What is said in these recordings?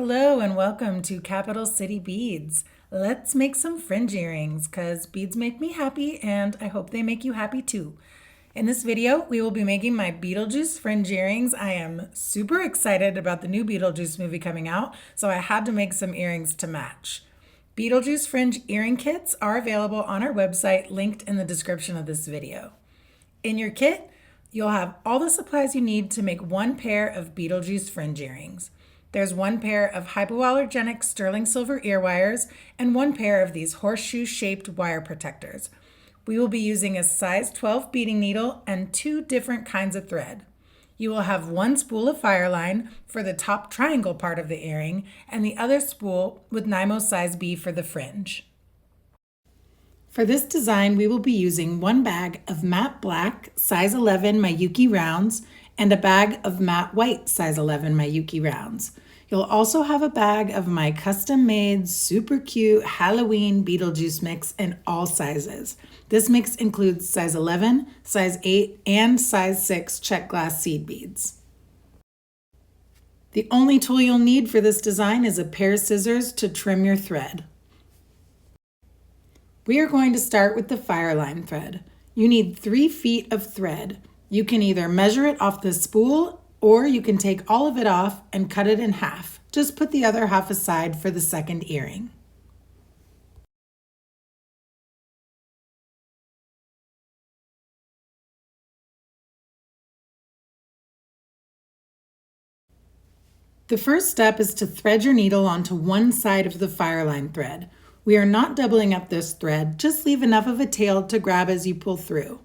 Hello and welcome to Capital City Beads. Let's make some fringe earrings because beads make me happy and I hope they make you happy too. In this video, we will be making my Beetlejuice fringe earrings. I am super excited about the new Beetlejuice movie coming out, so I had to make some earrings to match. Beetlejuice fringe earring kits are available on our website, linked in the description of this video. In your kit, you'll have all the supplies you need to make one pair of Beetlejuice fringe earrings. There's one pair of hypoallergenic sterling silver ear wires and one pair of these horseshoe-shaped wire protectors. We will be using a size 12 beading needle and two different kinds of thread. You will have one spool of fireline for the top triangle part of the earring and the other spool with Nymo size B for the fringe. For this design, we will be using one bag of matte black size 11 Miyuki Rounds and a bag of matte white size 11 Miyuki Rounds. You'll also have a bag of my custom-made, super cute Halloween Beetlejuice mix in all sizes. This mix includes size 11, size 8, and size 6 check glass seed beads. The only tool you'll need for this design is a pair of scissors to trim your thread. We are going to start with the fireline thread. You need 3 feet of thread. You can either measure it off the spool or you can take all of it off and cut it in half. Just put the other half aside for the second earring. The first step is to thread your needle onto one side of the fireline thread. We are not doubling up this thread, just leave enough of a tail to grab as you pull through.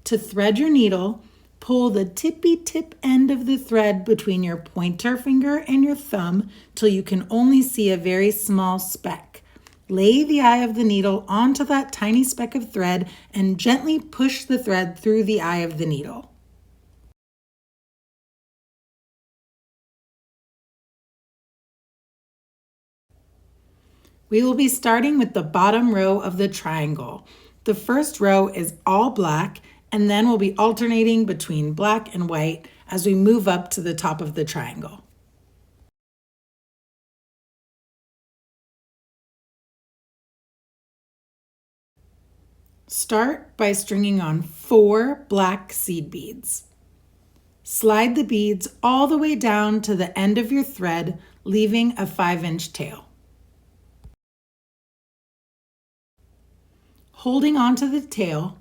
To thread your needle, pull the tippy tip end of the thread between your pointer finger and your thumb till you can only see a very small speck. Lay the eye of the needle onto that tiny speck of thread and gently push the thread through the eye of the needle. We will be starting with the bottom row of the triangle. The first row is all black, and then we'll be alternating between black and white as we move up to the top of the triangle. Start by stringing on 4 black seed beads. Slide the beads all the way down to the end of your thread, leaving a 5-inch tail. Holding onto the tail,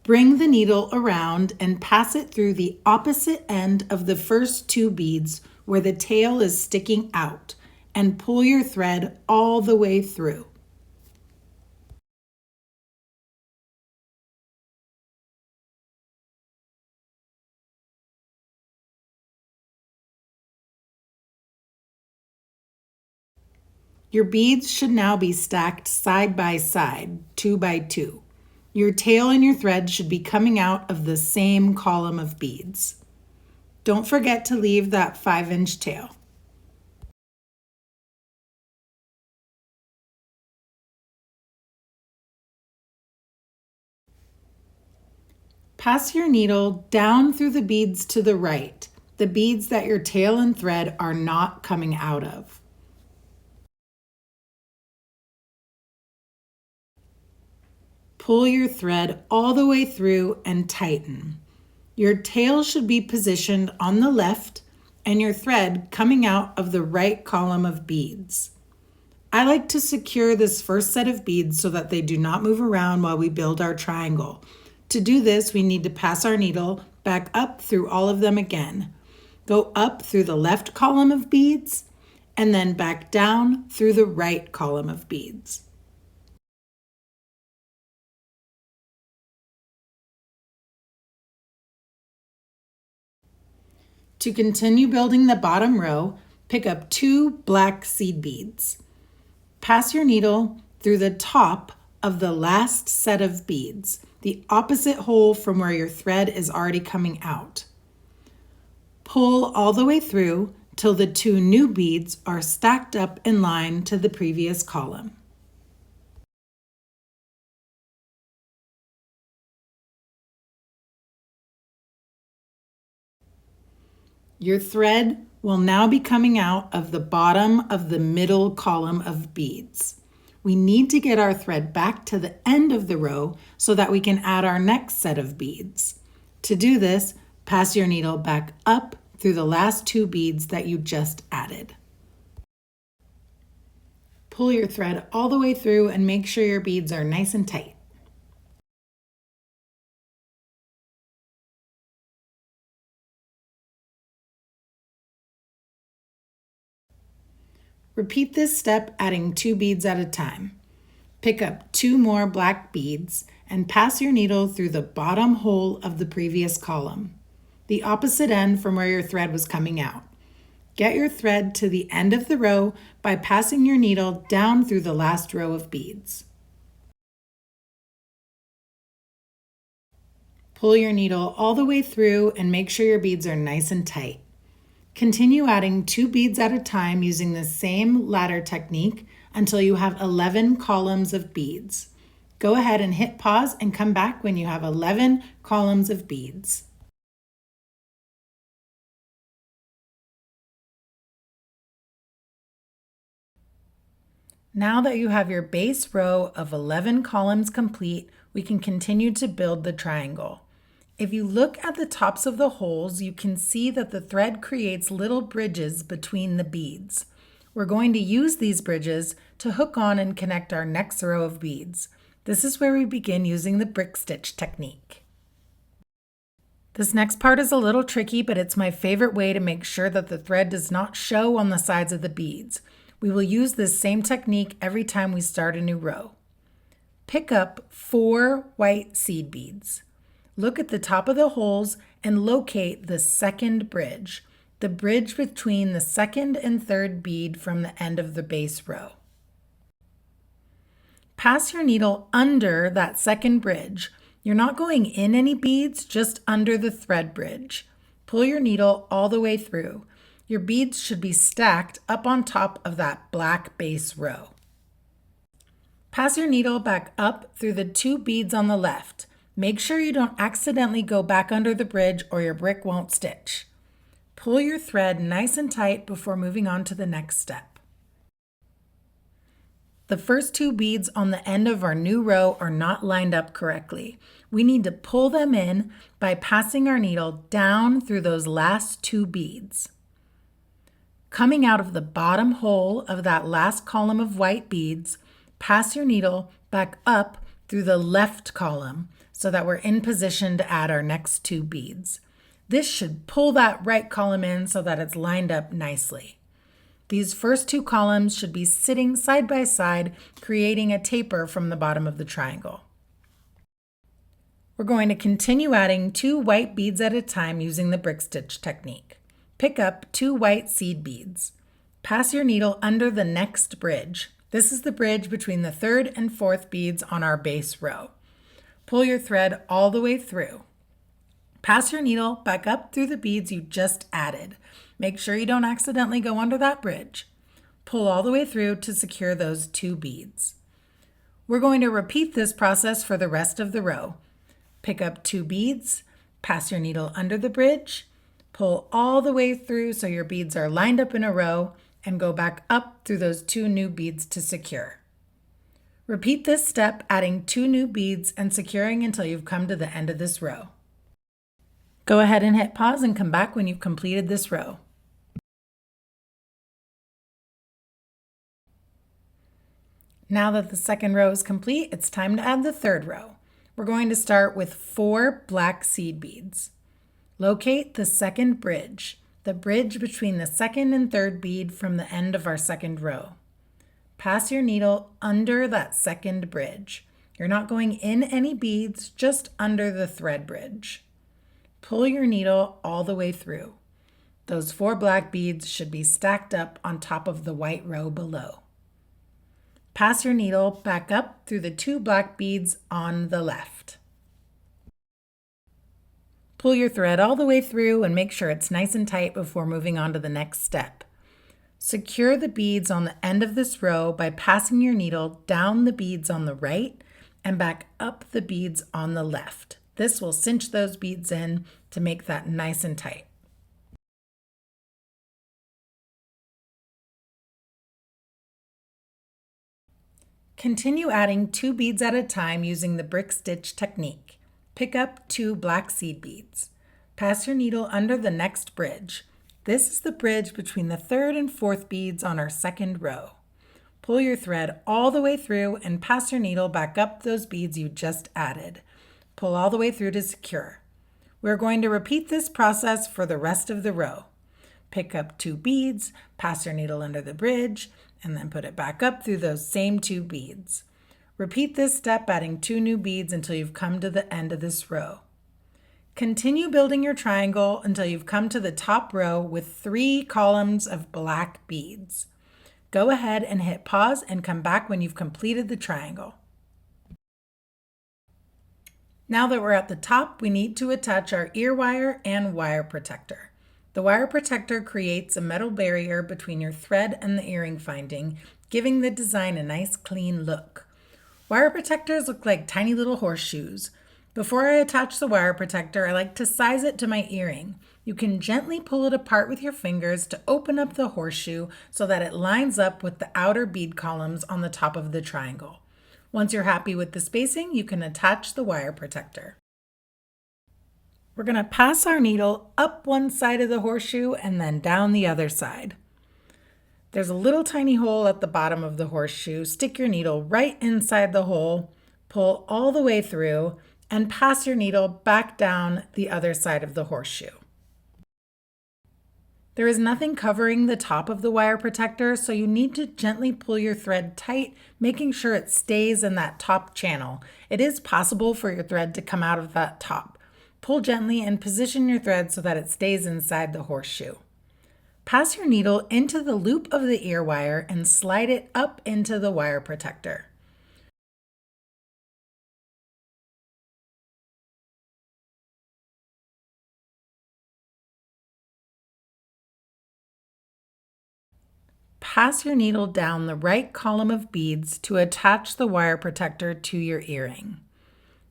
bring the needle around and pass it through the opposite end of the first 2 beads where the tail is sticking out and pull your thread all the way through. Your beads should now be stacked side by side, 2 by 2. Your tail and your thread should be coming out of the same column of beads. Don't forget to leave that 5-inch tail. Pass your needle down through the beads to the right, the beads that your tail and thread are not coming out of. Pull your thread all the way through and tighten. Your tail should be positioned on the left and your thread coming out of the right column of beads. I like to secure this first set of beads so that they do not move around while we build our triangle. To do this, we need to pass our needle back up through all of them again. Go up through the left column of beads and then back down through the right column of beads. To continue building the bottom row, pick up 2 black seed beads. Pass your needle through the top of the last set of beads, the opposite hole from where your thread is already coming out. Pull all the way through till the 2 new beads are stacked up in line to the previous column. Your thread will now be coming out of the bottom of the middle column of beads. We need to get our thread back to the end of the row so that we can add our next set of beads. To do this, pass your needle back up through the last 2 beads that you just added. Pull your thread all the way through and make sure your beads are nice and tight. Repeat this step, adding 2 beads at a time. Pick up 2 more black beads and pass your needle through the bottom hole of the previous column, the opposite end from where your thread was coming out. Get your thread to the end of the row by passing your needle down through the last row of beads. Pull your needle all the way through and make sure your beads are nice and tight. Continue adding 2 beads at a time using the same ladder technique until you have 11 columns of beads. Go ahead and hit pause and come back when you have 11 columns of beads. Now that you have your base row of 11 columns complete, we can continue to build the triangle. If you look at the tops of the holes, you can see that the thread creates little bridges between the beads. We're going to use these bridges to hook on and connect our next row of beads. This is where we begin using the brick stitch technique. This next part is a little tricky, but it's my favorite way to make sure that the thread does not show on the sides of the beads. We will use this same technique every time we start a new row. Pick up 4 white seed beads. Look at the top of the holes and locate the second bridge, the bridge between the second and third bead from the end of the base row. Pass your needle under that second bridge. You're not going in any beads, just under the thread bridge. Pull your needle all the way through. Your beads should be stacked up on top of that black base row. Pass your needle back up through the 2 beads on the left. Make sure you don't accidentally go back under the bridge or your brick won't stitch. Pull your thread nice and tight before moving on to the next step. The first 2 beads on the end of our new row are not lined up correctly. We need to pull them in by passing our needle down through those last 2 beads. Coming out of the bottom hole of that last column of white beads, pass your needle back up through the left column so that we're in position to add our next 2 beads. This should pull that right column in so that it's lined up nicely. These first 2 columns should be sitting side by side, creating a taper from the bottom of the triangle. We're going to continue adding 2 white beads at a time using the brick stitch technique. Pick up 2 white seed beads. Pass your needle under the next bridge. This is the bridge between the 3rd and 4th beads on our base row. Pull your thread all the way through. Pass your needle back up through the beads you just added. Make sure you don't accidentally go under that bridge. Pull all the way through to secure those 2 beads. We're going to repeat this process for the rest of the row. Pick up 2 beads, pass your needle under the bridge, pull all the way through so your beads are lined up in a row, and go back up through those 2 new beads to secure. Repeat this step, adding 2 new beads and securing until you've come to the end of this row. Go ahead and hit pause and come back when you've completed this row. Now that the second row is complete, it's time to add the third row. We're going to start with 4 black seed beads. Locate the second bridge, the bridge between the second and third bead from the end of our second row. Pass your needle under that second bridge. You're not going in any beads, just under the thread bridge. Pull your needle all the way through. Those 4 black beads should be stacked up on top of the white row below. Pass your needle back up through the 2 black beads on the left. Pull your thread all the way through and make sure it's nice and tight before moving on to the next step. Secure the beads on the end of this row by passing your needle down the beads on the right and back up the beads on the left. This will cinch those beads in to make that nice and tight. Continue adding 2 beads at a time using the brick stitch technique. Pick up 2 black seed beads. Pass your needle under the next bridge. This is the bridge between the 3rd and 4th beads on our 2nd row. Pull your thread all the way through and pass your needle back up those beads you just added. Pull all the way through to secure. We're going to repeat this process for the rest of the row. Pick up 2 beads, pass your needle under the bridge, and then put it back up through those same 2 beads. Repeat this step, adding 2 new beads until you've come to the end of this row. Continue building your triangle until you've come to the top row with 3 columns of black beads. Go ahead and hit pause and come back when you've completed the triangle. Now that we're at the top, we need to attach our ear wire and wire protector. The wire protector creates a metal barrier between your thread and the earring finding, giving the design a nice clean look. Wire protectors look like tiny little horseshoes. Before I attach the wire protector, I like to size it to my earring. You can gently pull it apart with your fingers to open up the horseshoe so that it lines up with the outer bead columns on the top of the triangle. Once you're happy with the spacing, you can attach the wire protector. We're going to pass our needle up one side of the horseshoe and then down the other side. There's a little tiny hole at the bottom of the horseshoe. Stick your needle right inside the hole, pull all the way through, and pass your needle back down the other side of the horseshoe. There is nothing covering the top of the wire protector, so you need to gently pull your thread tight, making sure it stays in that top channel. It is possible for your thread to come out of that top. Pull gently and position your thread so that it stays inside the horseshoe. Pass your needle into the loop of the ear wire and slide it up into the wire protector. Pass your needle down the right column of beads to attach the wire protector to your earring.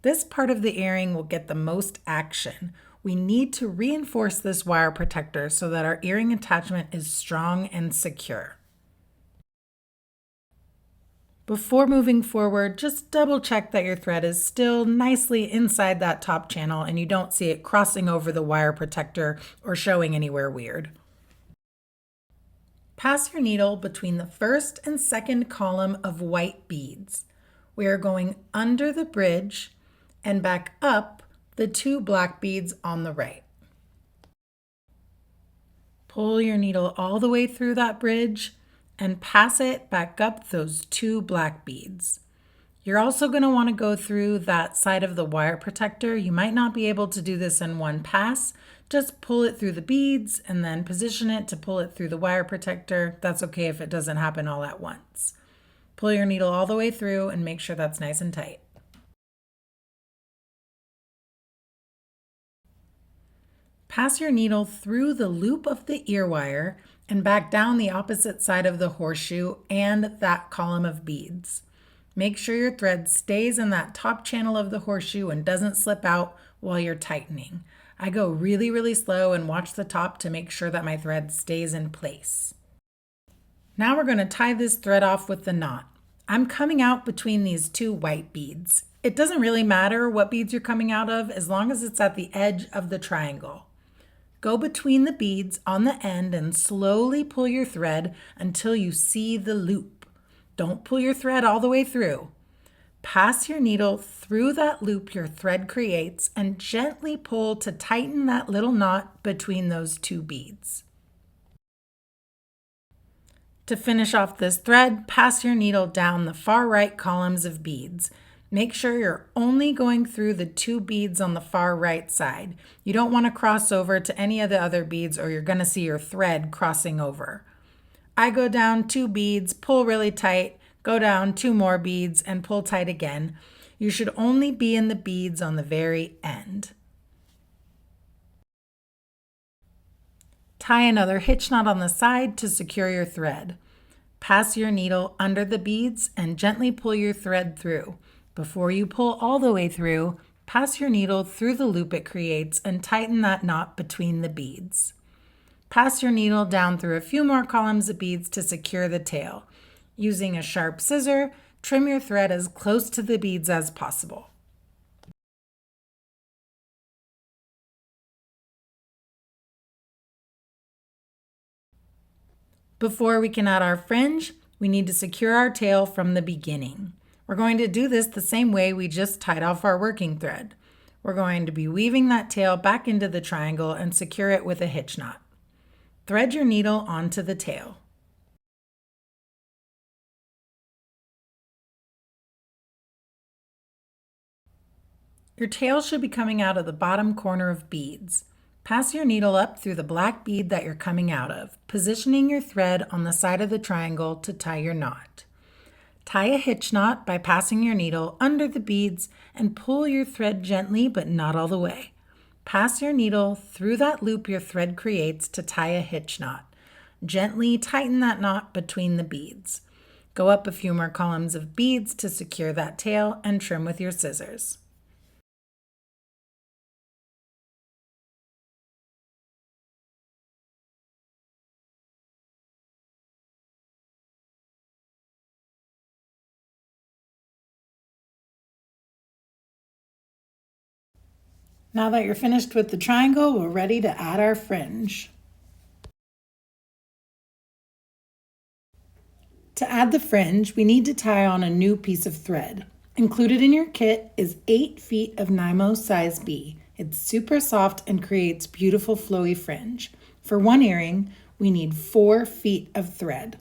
This part of the earring will get the most action. We need to reinforce this wire protector so that our earring attachment is strong and secure. Before moving forward, just double check that your thread is still nicely inside that top channel and you don't see it crossing over the wire protector or showing anywhere weird. Pass your needle between the 1st and 2nd column of white beads. We are going under the bridge and back up the 2 black beads on the right. Pull your needle all the way through that bridge and pass it back up those 2 black beads. You're also going to want to go through that side of the wire protector. You might not be able to do this in one pass. Just pull it through the beads and then position it to pull it through the wire protector. That's okay if it doesn't happen all at once. Pull your needle all the way through and make sure that's nice and tight. Pass your needle through the loop of the ear wire and back down the opposite side of the horseshoe and that column of beads. Make sure your thread stays in that top channel of the horseshoe and doesn't slip out while you're tightening. I go really, really slow and watch the top to make sure that my thread stays in place. Now we're going to tie this thread off with the knot. I'm coming out between these 2 white beads. It doesn't really matter what beads you're coming out of as long as it's at the edge of the triangle. Go between the beads on the end and slowly pull your thread until you see the loop. Don't pull your thread all the way through. Pass your needle through that loop your thread creates and gently pull to tighten that little knot between those 2 beads. To finish off this thread, pass your needle down the far right columns of beads. Make sure you're only going through the 2 beads on the far right side. You don't want to cross over to any of the other beads or you're going to see your thread crossing over. I go down 2 beads, pull really tight, go down 2 more beads and pull tight again. You should only be in the beads on the very end. Tie another hitch knot on the side to secure your thread. Pass your needle under the beads and gently pull your thread through. Before you pull all the way through, pass your needle through the loop it creates and tighten that knot between the beads. Pass your needle down through a few more columns of beads to secure the tail. Using a sharp scissor, Trim your thread as close to the beads as possible. Before we can add our fringe, we need to secure our tail from the beginning. We're going to do this the same way we just tied off our working thread. We're going to be weaving that tail back into the triangle and secure it with a hitch knot. Thread your needle onto the tail. Your tail should be coming out of the bottom corner of beads. Pass your needle up through the black bead that you're coming out of, positioning your thread on the side of the triangle to tie your knot. Tie a hitch knot by passing your needle under the beads and pull your thread gently but not all the way. Pass your needle through that loop your thread creates to tie a hitch knot. Gently tighten that knot between the beads. Go up a few more columns of beads to secure that tail and trim with your scissors. Now that you're finished with the triangle, we're ready to add our fringe. To add the fringe, we need to tie on a new piece of thread. Included in your kit is 8 feet of Nymo size B. It's super soft and creates beautiful flowy fringe. For one earring, we need 4 feet of thread.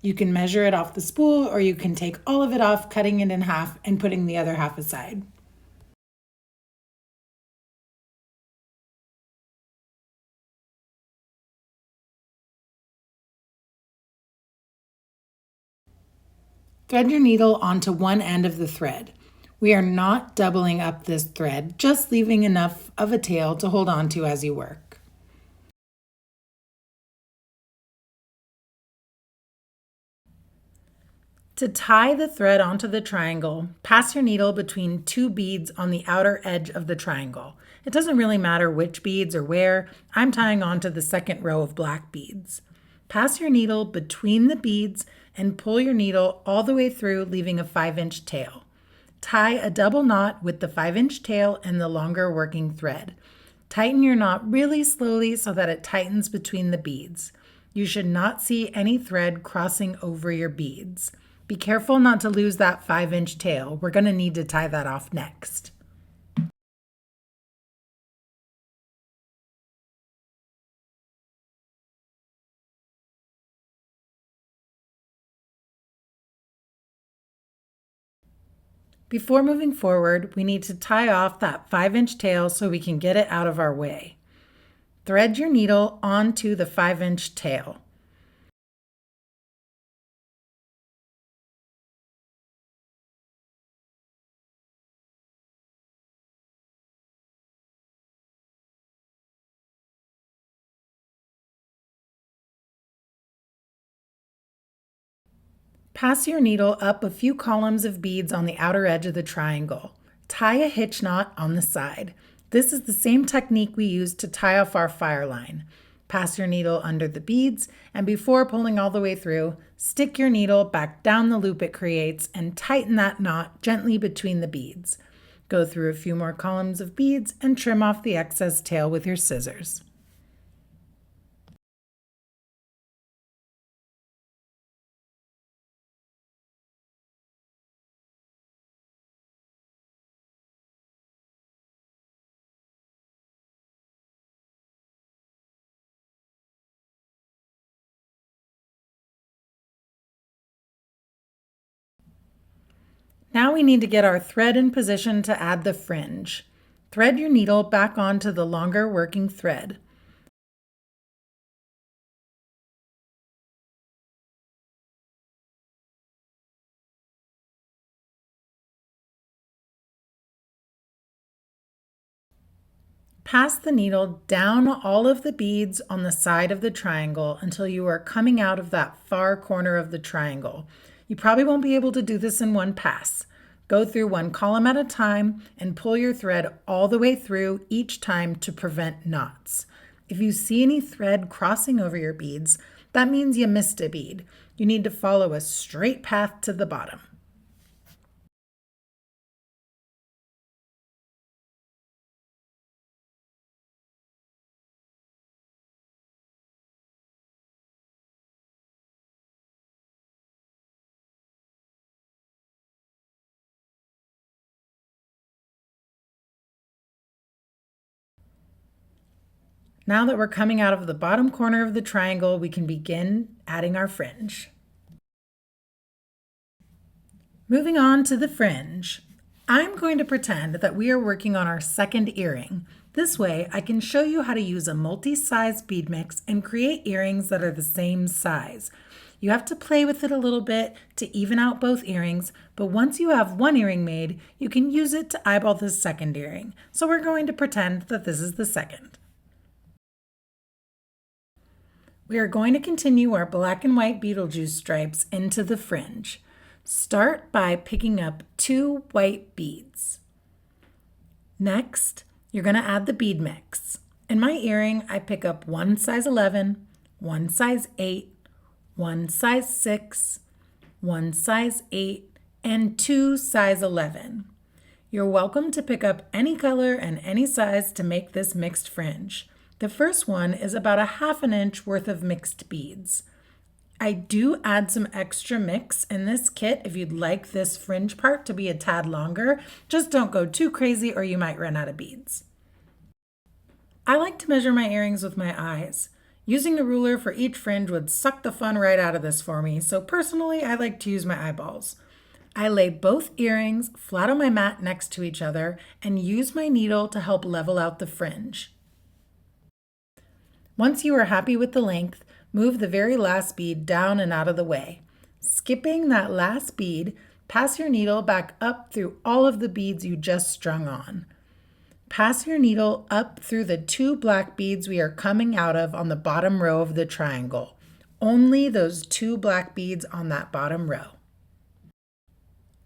You can measure it off the spool, or you can take all of it off, cutting it in half and putting the other half aside. Thread your needle onto one end of the thread. We are not doubling up this thread, just leaving enough of a tail to hold on to as you work. To tie the thread onto the triangle, pass your needle between 2 beads on the outer edge of the triangle. It doesn't really matter which beads or where. I'm tying onto the second row of black beads. Pass your needle between the beads and pull your needle all the way through, leaving a 5-inch tail. Tie a double knot with the 5-inch tail and the longer working thread. Tighten your knot really slowly so that it tightens between the beads. You should not see any thread crossing over your beads. Be careful not to lose that 5-inch tail. We're going to need to tie that off next. Before moving forward, we need to tie off that 5-inch tail so we can get it out of our way. Thread your needle onto the 5-inch tail. Pass your needle up a few columns of beads on the outer edge of the triangle. Tie a hitch knot on the side. This is the same technique we used to tie off our fire line. Pass your needle under the beads, and before pulling all the way through, stick your needle back down the loop it creates and tighten that knot gently between the beads. Go through a few more columns of beads and trim off the excess tail with your scissors. Now we need to get our thread in position to add the fringe. Thread your needle back onto the longer working thread. Pass the needle down all of the beads on the side of the triangle until you are coming out of that far corner of the triangle. You probably won't be able to do this in one pass. Go through one column at a time and pull your thread all the way through each time to prevent knots. If you see any thread crossing over your beads, that means you missed a bead. You need to follow a straight path to the bottom. Now that we're coming out of the bottom corner of the triangle, we can begin adding our fringe. Moving on to the fringe. I'm going to pretend that we are working on our second earring. This way, I can show you how to use a multi-size bead mix and create earrings that are the same size. You have to play with it a little bit to even out both earrings, but once you have one earring made, you can use it to eyeball the second earring. So we're going to pretend that this is the second. We are going to continue our black and white Beetlejuice stripes into the fringe. Start by picking up 2 white beads. Next, you're going to add the bead mix. In my earring, I pick up 1 size 11, 1 size 8, 1 size 6, 1 size 8, and 2 size 11. You're welcome to pick up any color and any size to make this mixed fringe. The first one is about a 1/2 inch worth of mixed beads. I do add some extra mix in this kit if you'd like this fringe part to be a tad longer. Just don't go too crazy or you might run out of beads. I like to measure my earrings with my eyes. Using a ruler for each fringe would suck the fun right out of this for me, so personally I like to use my eyeballs. I lay both earrings flat on my mat next to each other and use my needle to help level out the fringe. Once you are happy with the length, move the very last bead down and out of the way. Skipping that last bead, pass your needle back up through all of the beads you just strung on. Pass your needle up through the 2 black beads we are coming out of on the bottom row of the triangle. Only those 2 black beads on that bottom row.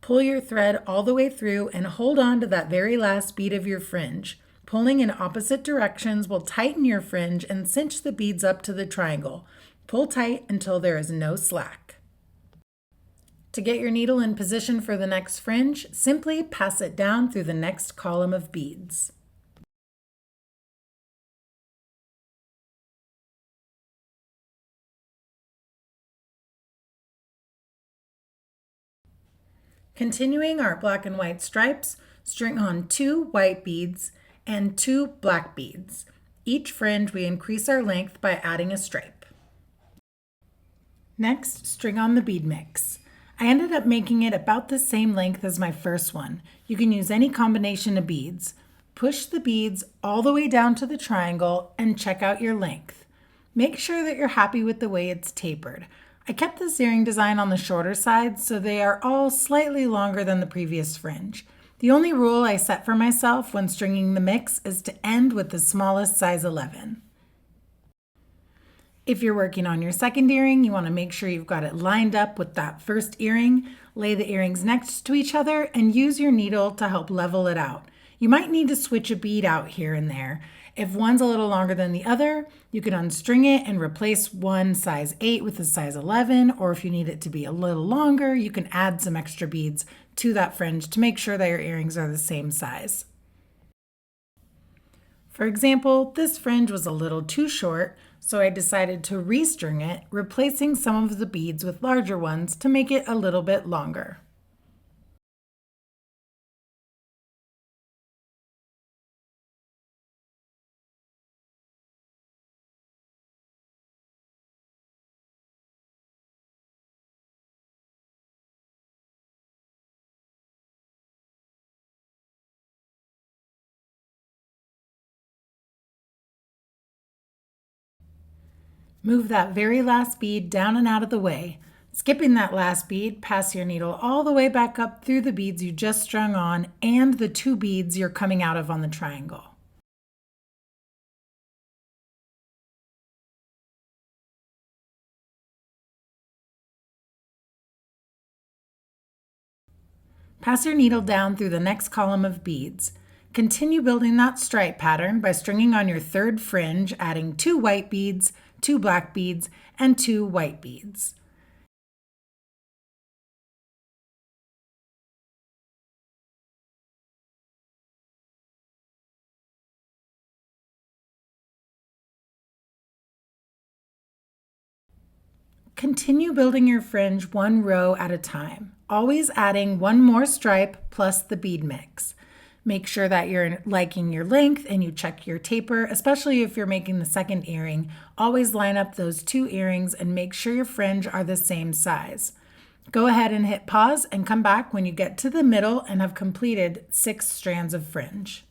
Pull your thread all the way through and hold on to that very last bead of your fringe. Pulling in opposite directions will tighten your fringe and cinch the beads up to the triangle. Pull tight until there is no slack. To get your needle in position for the next fringe, simply pass it down through the next column of beads. Continuing our black and white stripes, string on 2 white beads and 2 black beads. Each fringe we increase our length by adding a stripe. Next, string on the bead mix. I ended up making it about the same length as my first one. You can use any combination of beads. Push the beads all the way down to the triangle and check out your length. Make sure that you're happy with the way it's tapered. I kept this earring design on the shorter side, so they are all slightly longer than the previous fringe. The only rule I set for myself when stringing the mix is to end with the smallest size 11. If you're working on your second earring, you want to make sure you've got it lined up with that first earring. Lay the earrings next to each other and use your needle to help level it out. You might need to switch a bead out here and there. If one's a little longer than the other, you can unstring it and replace one size 8 with a size 11, or if you need it to be a little longer, you can add some extra beads to that fringe to make sure that your earrings are the same size. For example, this fringe was a little too short, so I decided to restring it, replacing some of the beads with larger ones to make it a little bit longer. Move that very last bead down and out of the way. Skipping that last bead, pass your needle all the way back up through the beads you just strung on and the 2 beads you're coming out of on the triangle. Pass your needle down through the next column of beads. Continue building that stripe pattern by stringing on your third fringe, adding 2 white beads, 2 black beads, and 2 white beads. Continue building your fringe 1 row at a time, always adding 1 more stripe plus the bead mix. Make sure that you're liking your length and you check your taper, especially if you're making the second earring. Always line up those two earrings and make sure your fringe are the same size. Go ahead and hit pause and come back when you get to the middle and have completed 6 strands of fringe.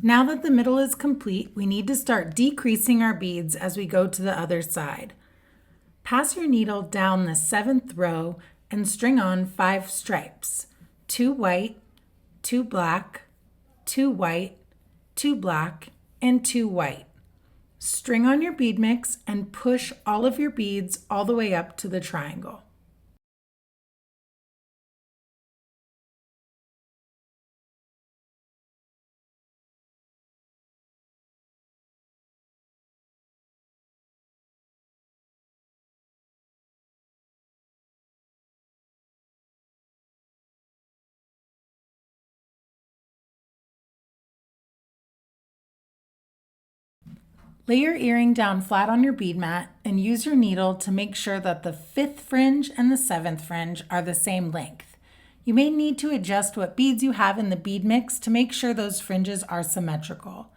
Now that the middle is complete, we need to start decreasing our beads as we go to the other side. Pass your needle down the 7th row and string on 5 stripes, 2 white, 2 black, 2 white, 2 black, and 2 white. String on your bead mix and push all of your beads all the way up to the triangle. Lay your earring down flat on your bead mat and use your needle to make sure that the 5th fringe and the 7th fringe are the same length. You may need to adjust what beads you have in the bead mix to make sure those fringes are symmetrical.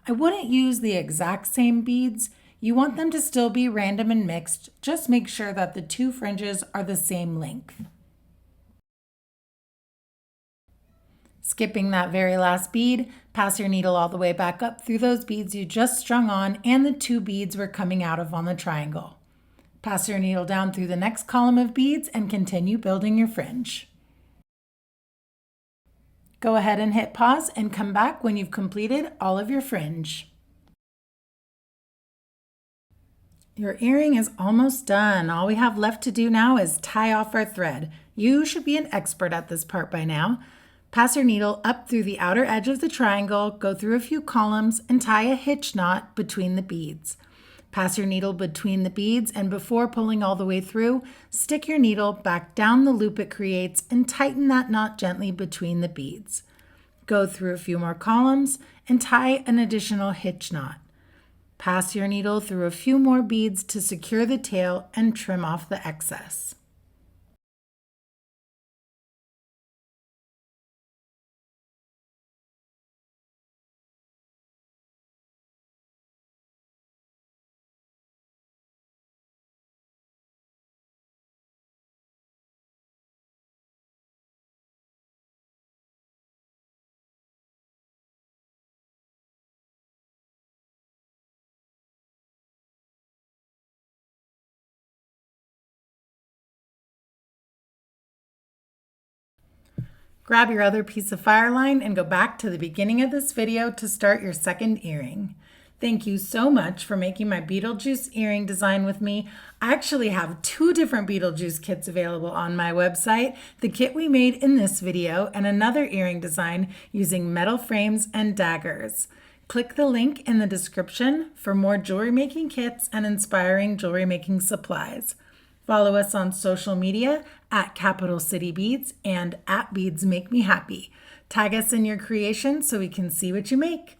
I wouldn't use the exact same beads. You want them to still be random and mixed. Just make sure that the 2 fringes are the same length. Skipping that very last bead, pass your needle all the way back up through those beads you just strung on and the 2 beads we're coming out of on the triangle. Pass your needle down through the next column of beads and continue building your fringe. Go ahead and hit pause and come back when you've completed all of your fringe. Your earring is almost done. All we have left to do now is tie off our thread. You should be an expert at this part by now. Pass your needle up through the outer edge of the triangle, go through a few columns, and tie a hitch knot between the beads. Pass your needle between the beads, and before pulling all the way through, stick your needle back down the loop it creates and tighten that knot gently between the beads. Go through a few more columns and tie an additional hitch knot. Pass your needle through a few more beads to secure the tail and trim off the excess. Grab your other piece of fire line and go back to the beginning of this video to start your second earring. Thank you so much for making my Beetlejuice earring design with me. I actually have 2 different Beetlejuice kits available on my website, the kit we made in this video and another earring design using metal frames and daggers. Click the link in the description for more jewelry making kits and inspiring jewelry making supplies. Follow us on social media at Capital City Beads and at BeadsMakeMeHappy. Tag us in your creation so we can see what you make.